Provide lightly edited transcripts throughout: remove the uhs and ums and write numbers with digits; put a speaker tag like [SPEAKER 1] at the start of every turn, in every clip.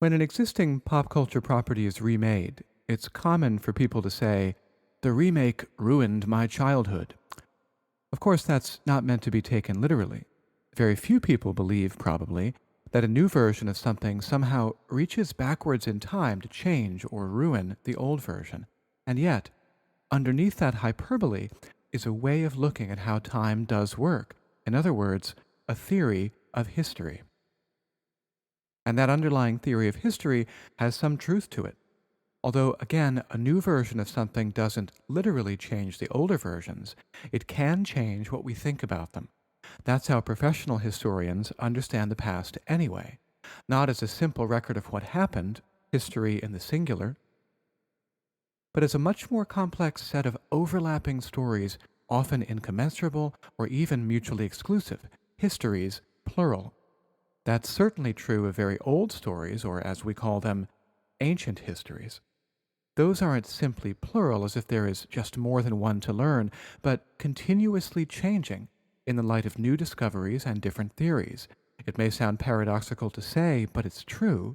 [SPEAKER 1] When an existing pop culture property is remade, it's common for people to say, "The remake ruined my childhood." Of course, that's not meant to be taken literally. Very few people believe, probably, that a new version of something somehow reaches backwards in time to change or ruin the old version. And yet, underneath that hyperbole is a way of looking at how time does work. In other words, a theory of history. And that underlying theory of history has some truth to it. Although, again, a new version of something doesn't literally change the older versions, it can change what we think about them. That's how professional historians understand the past anyway, not as a simple record of what happened, history in the singular, but as a much more complex set of overlapping stories, often incommensurable or even mutually exclusive, histories, plural. That's certainly true of very old stories, or as we call them, ancient histories. Those aren't simply plural as if there is just more than one to learn, but continuously changing in the light of new discoveries and different theories. It may sound paradoxical to say, but it's true.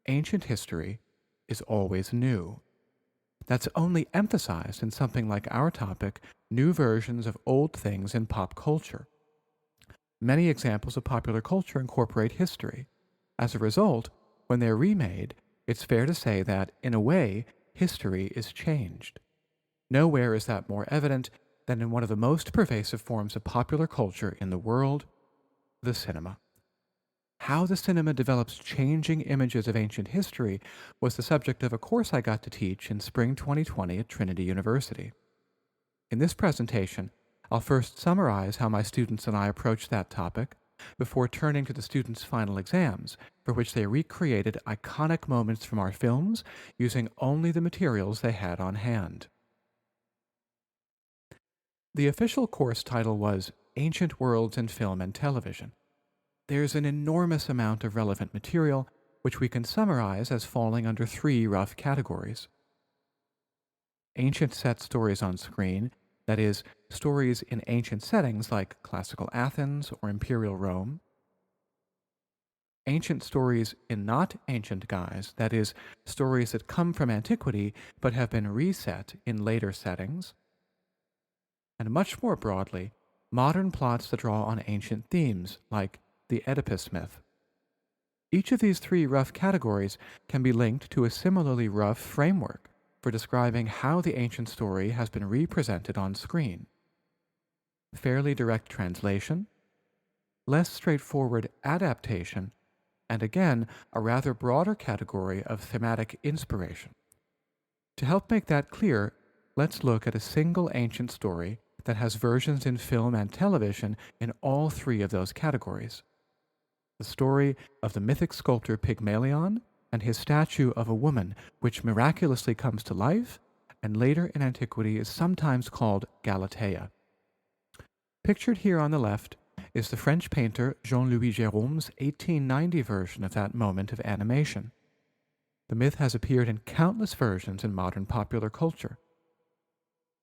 [SPEAKER 1] Ancient history is always new. That's only emphasized in something like our topic, new versions of old things in pop culture. Many examples of popular culture incorporate history. As a result, when they're remade, it's fair to say that, in a way, history is changed. Nowhere is that more evident than in one of the most pervasive forms of popular culture in the world, the cinema. How the cinema develops changing images of ancient history was the subject of a course I got to teach in spring 2020 at Trinity University. In this presentation, I'll first summarize how my students and I approached that topic before turning to the students' final exams, for which they recreated iconic moments from our films using only the materials they had on hand. The official course title was Ancient Worlds in Film and Television. There's an enormous amount of relevant material, which we can summarize as falling under three rough categories. Ancient set stories on screen, that is, stories in ancient settings like classical Athens or imperial Rome. Ancient stories in not ancient guise, that is, stories that come from antiquity but have been reset in later settings. And much more broadly, modern plots that draw on ancient themes, like the Oedipus myth. Each of these three rough categories can be linked to a similarly rough framework for describing how the ancient story has been represented on screen. Fairly direct translation, less straightforward adaptation, and again, a rather broader category of thematic inspiration. To help make that clear, let's look at a single ancient story that has versions in film and television in all three of those categories. The story of the mythic sculptor Pygmalion and his statue of a woman which miraculously comes to life and later in antiquity is sometimes called Galatea. Pictured here on the left is the French painter Jean-Louis Gérôme's 1890 version of that moment of animation. The myth has appeared in countless versions in modern popular culture.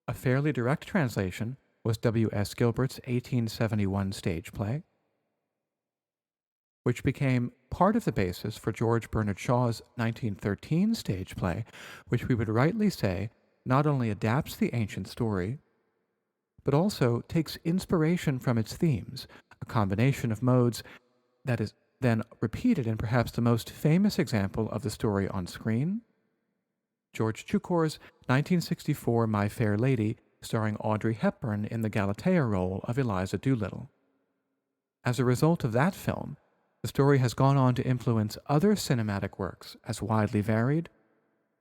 [SPEAKER 1] A fairly direct translation was W.S. Gilbert's 1871 stage play, which became part of the basis for George Bernard Shaw's 1913 stage play, which we would rightly say not only adapts the ancient story, but also takes inspiration from its themes, a combination of modes that is then repeated in perhaps the most famous example of the story on screen, George Cukor's 1964 My Fair Lady, starring Audrey Hepburn in the Galatea role of Eliza Doolittle. As a result of that film, the story has gone on to influence other cinematic works as widely varied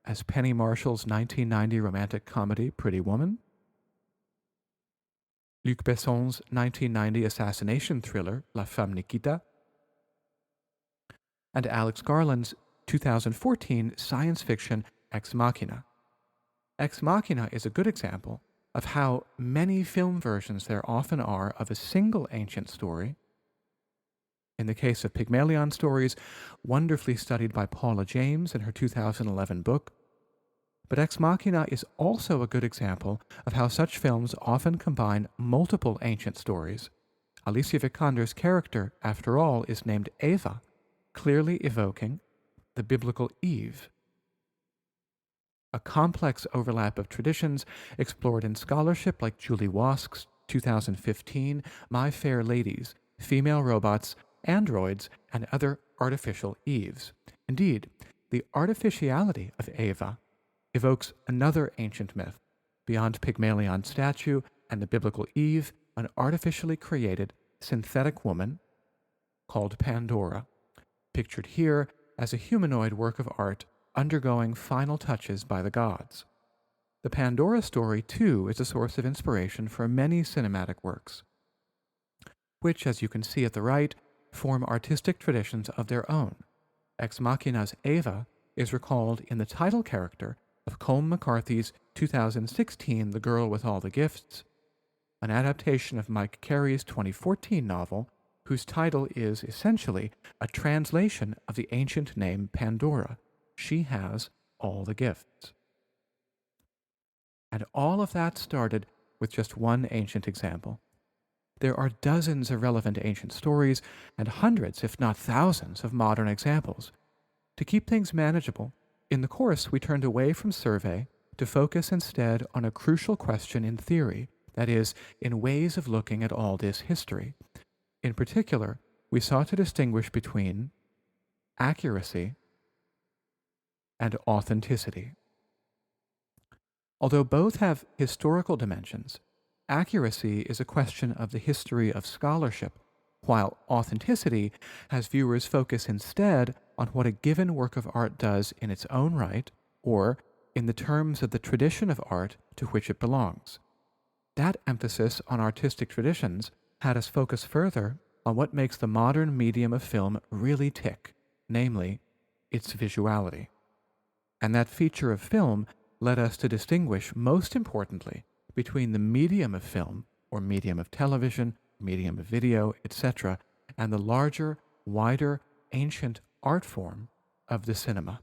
[SPEAKER 1] as Penny Marshall's 1990 romantic comedy Pretty Woman, Luc Besson's 1990 assassination thriller La Femme Nikita, and Alex Garland's 2014 science fiction Ex Machina. Ex Machina is a good example of how many film versions there often are of a single ancient story. In the case of Pygmalion stories, wonderfully studied by Paula James in her 2011 book, but Ex Machina is also a good example of how such films often combine multiple ancient stories. Alicia Vikander's character, after all, is named Eva, clearly evoking the biblical Eve, a complex overlap of traditions explored in scholarship like Julie Wask's 2015 My Fair Ladies, Female Robots, Androids, and Other Artificial Eves. Indeed, the artificiality of Eva evokes another ancient myth, beyond Pygmalion's statue and the biblical Eve, an artificially created synthetic woman called Pandora, pictured here as a humanoid work of art undergoing final touches by the gods. The Pandora story, too, is a source of inspiration for many cinematic works, which, as you can see at the right, form artistic traditions of their own. Ex Machina's Eva is recalled in the title character of Colm McCarthy's 2016 The Girl with All the Gifts, an adaptation of Mike Carey's 2014 novel, whose title is essentially a translation of the ancient name Pandora. She has all the gifts. And all of that started with just one ancient example. There are dozens of relevant ancient stories and hundreds, if not thousands, of modern examples. To keep things manageable, in the course we turned away from survey to focus instead on a crucial question in theory, that is, in ways of looking at all this history. In particular, we sought to distinguish between accuracy and authenticity. Although both have historical dimensions, accuracy is a question of the history of scholarship, while authenticity has viewers focus instead on what a given work of art does in its own right, or in the terms of the tradition of art to which it belongs. That emphasis on artistic traditions had us focus further on what makes the modern medium of film really tick, namely, its visuality. And that feature of film led us to distinguish, most importantly, between the medium of film, or medium of television, medium of video, etc., and the larger, wider, ancient art form of the cinema.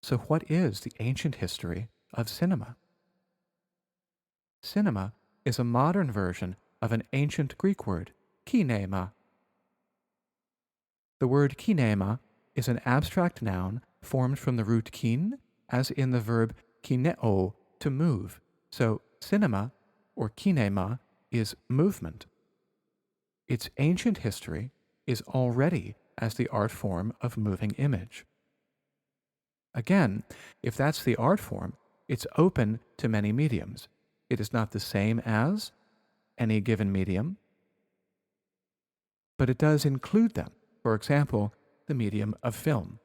[SPEAKER 1] So what is the ancient history of cinema? Cinema is a modern version of an ancient Greek word, kinema. The word kinema is an abstract noun formed from the root kin, as in the verb kineo, to move. So cinema, or kinema, is movement. Its ancient history is already as the art form of moving image. Again, if that's the art form, it's open to many mediums. It is not the same as any given medium, but it does include them. For example, the medium of film.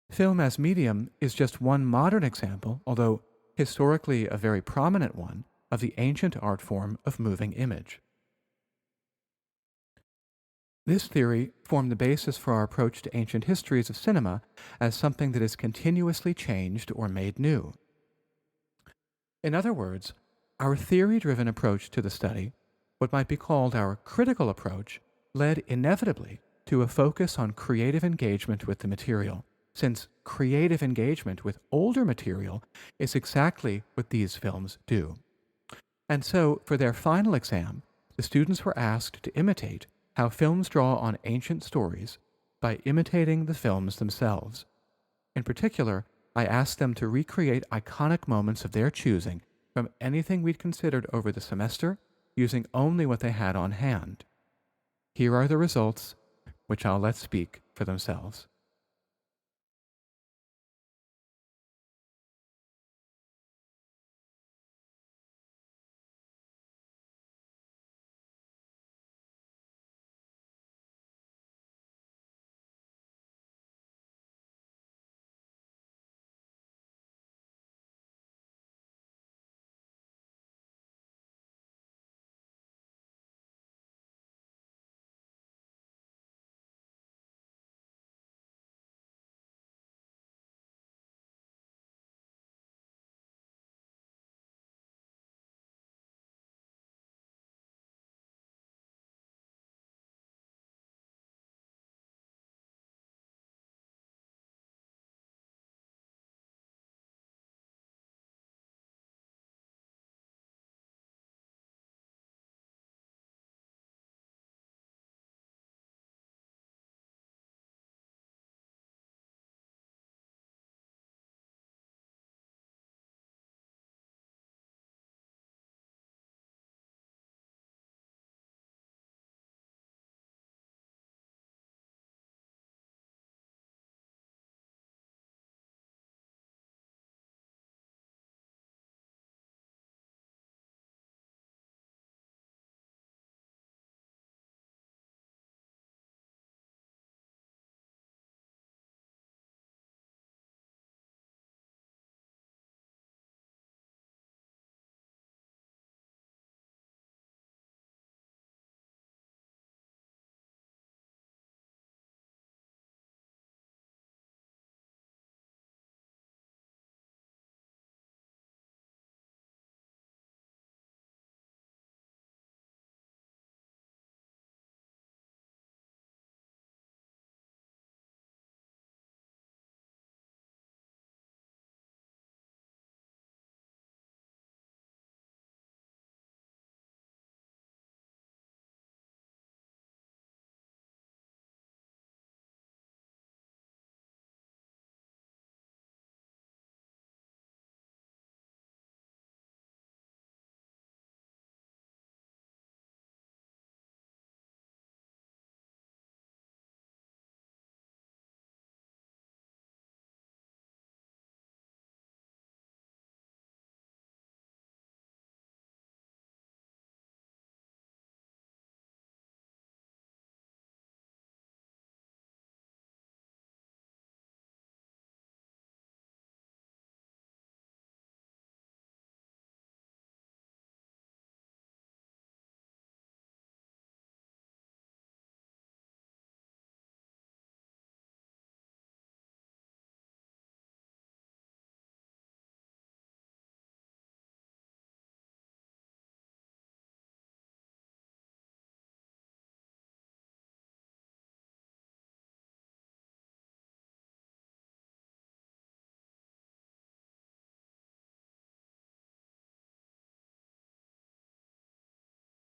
[SPEAKER 1] Film as medium is just one modern example, although historically a very prominent one, of the ancient art form of moving image. This theory formed the basis for our approach to ancient histories of cinema as something that is continuously changed or made new. In other words, our theory-driven approach to the study, what might be called our critical approach, led inevitably to a focus on creative engagement with the material, since creative engagement with older material is exactly what these films do. And so, for their final exam, the students were asked to imitate how films draw on ancient stories by imitating the films themselves. In particular, I asked them to recreate iconic moments of their choosing from anything we'd considered over the semester, using only what they had on hand. Here are the results, which I'll let speak for themselves.